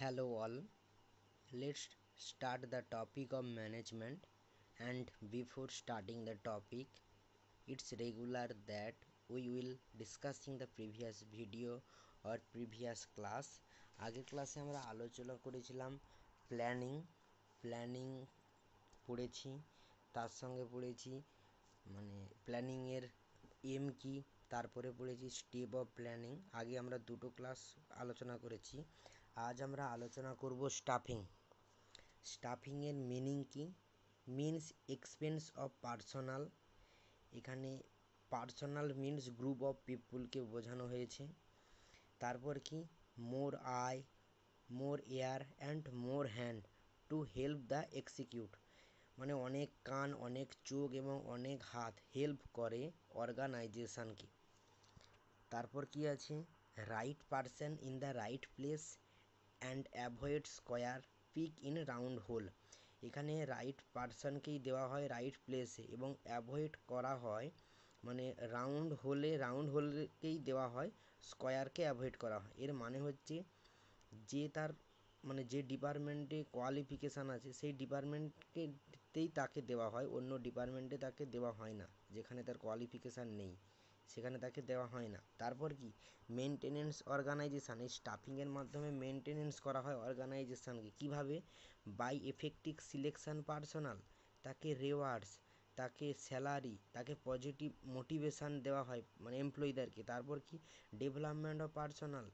Hello all, let's start the topic of management. And before starting the topic, it's regular that we will discussing the previous video or previous class. আগের ক্লাসে আমরা আলোচনা করেছিলাম planning পড়েছি, তার সঙ্গে পড়েছি প্ল্যানিংয়ের এম কি, তারপরে পড়েছি স্টেপ অফ প্ল্যানিং। আগে আমরা দুটো ক্লাস আলোচনা করেছি। আজ আমরা আলোচনা করব স্টাফিংয়ের মিনিং কি। Means expense of personal. এখানে পার্সোনাল মিনস গ্রুপ অফ পিপুলকে বোঝানো হয়েছে। তারপর কি মোর I, more air and more hand to help the execute, অনেক কান, অনেক চোখ এবং অনেক হাত হেল্প করে অর্গানাইজেশনকে। তারপর কি আছে right person in the right place and avoid square peg in round hole. এখানে রাইট পারসনকেই দেওয়া হয় রাইট প্লেসে এবং অ্যাভয়েড করা হয় রাউন্ড হোলকেই দেওয়া হয়, স্কোয়ারকে অ্যাভয়েড করা হয়। এর মানে হচ্ছে যে তার যে ডিপার্টমেন্টে কোয়ালিফিকেশান আছে সেই ডিপার্টমেন্টকেতেই তাকে দেওয়া হয়, অন্য ডিপার্টমেন্টে তাকে দেওয়া হয় না। যেখানে তার কোয়ালিফিকেশান নেই সেখানে তাকে দেওয়া হয় না। তারপর কি মেনটেনেন্স অর্গানাইজেশান। এই স্টাফিংয়ের মাধ্যমে মেনটেনেন্স করা হয় অর্গানাইজেশানকে। কীভাবে? বাই এফেক্টিভ সিলেকশান পার্সোনাল, তাকে রেওয়ার্ডস, তাকে স্যালারি, তাকে পজিটিভ মোটিভেশান দেওয়া হয় এমপ্লয়ীদেরকে। তারপর কি development of personnel,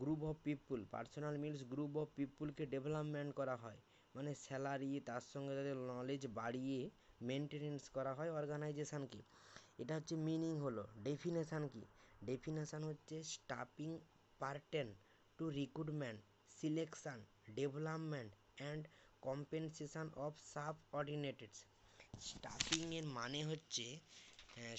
group of people. Personnel means group of পিপুলকে ডেভেলপমেন্ট করা হয়, স্যালারি, তার সঙ্গে তাদের নলেজ বাড়িয়ে মেনটেনেন্স করা হয় অর্গানাইজেশানকে। এটা হচ্ছে মিনিং হলো। ডেফিনেশান কি? ডেফিনেশান হচ্ছে staffing pertain to recruitment, selection, development and compensation of subordinates. স্টাফিংয়ের মানে হচ্ছে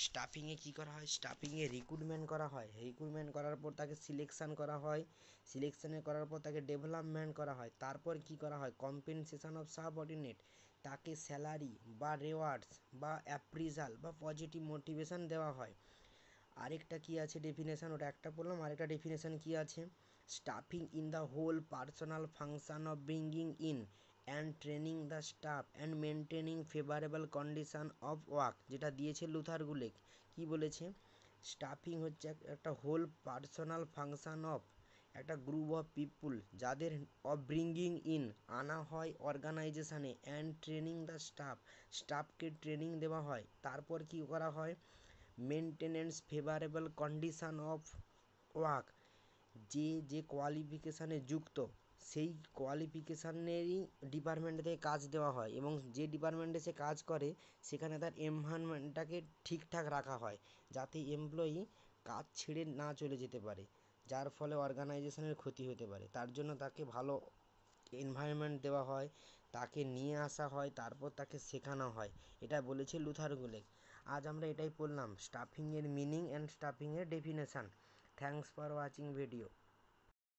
স্টাফিংয়ে কী করা হয়? স্টাফিংয়ে রিক্রুটমেন্ট করা হয়, রিক্রুটমেন্ট করার পর তাকে সিলেকশান করা হয়, সিলেকশানে করার পর তাকে ডেভেলপমেন্ট করা হয়। তারপর কি করা হয়? কম্পেনসেশন অফ সাবঅর্ডিনেট, তাকে স্যালারি বা রেওয়ার্ডস বা অ্যাপ্রিজাল বা পজিটিভ মোটিভেশান দেওয়া হয়। আরেকটা কি আছে ডেফিনেশান, ওটা একটা বললাম। আরেকটা ডেফিনেশান কি আছে? Staffing in the whole personal function of bringing in and training the staff and maintaining favourable condition of work, যেটা দিয়েছে লুথার গুলেক। কি বলেছে? স্টাফিং হচ্ছে একটা হোল পার্সোনাল ফাংশন অফ একটা গ্রুপ অফ পিপুল যাদের ব্রিঙ্গিং ইন আনা হয় অর্গানাইজেশানে, অ্যান্ড ট্রেনিং দ্য স্টাফকে ট্রেনিং দেওয়া হয়। তারপর কি করা হয়? Maintenance favourable condition of work, যে কোয়ালিফিকেশানে যুক্ত সেই কোয়ালিফিকেশানেরই ডিপার্টমেন্ট থেকে কাজ দেওয়া হয় এবং যে ডিপার্টমেন্টে সে কাজ করে সেখানে তার এনভায়রনমেন্টটাকে ঠিকঠাক রাখা হয় যাতে এমপ্লয়ি কাজ ছেড়ে না চলে যেতে পারে, যার ফলে অর্গানাইজেশনের ক্ষতি হতে পারে। তার জন্য তাকে ভালো এনভায়রনমেন্ট দেওয়া হয়, তাকে নিয়ে আসা হয়, তারপর তাকে শেখানো হয়। এটা বলেছে লুথার গুলেক। আজ আমরা এটাই পড়লাম, স্টাফিংয়ের মিনিং অ্যান্ড স্টাফিংয়ের definition. Thanks for watching video.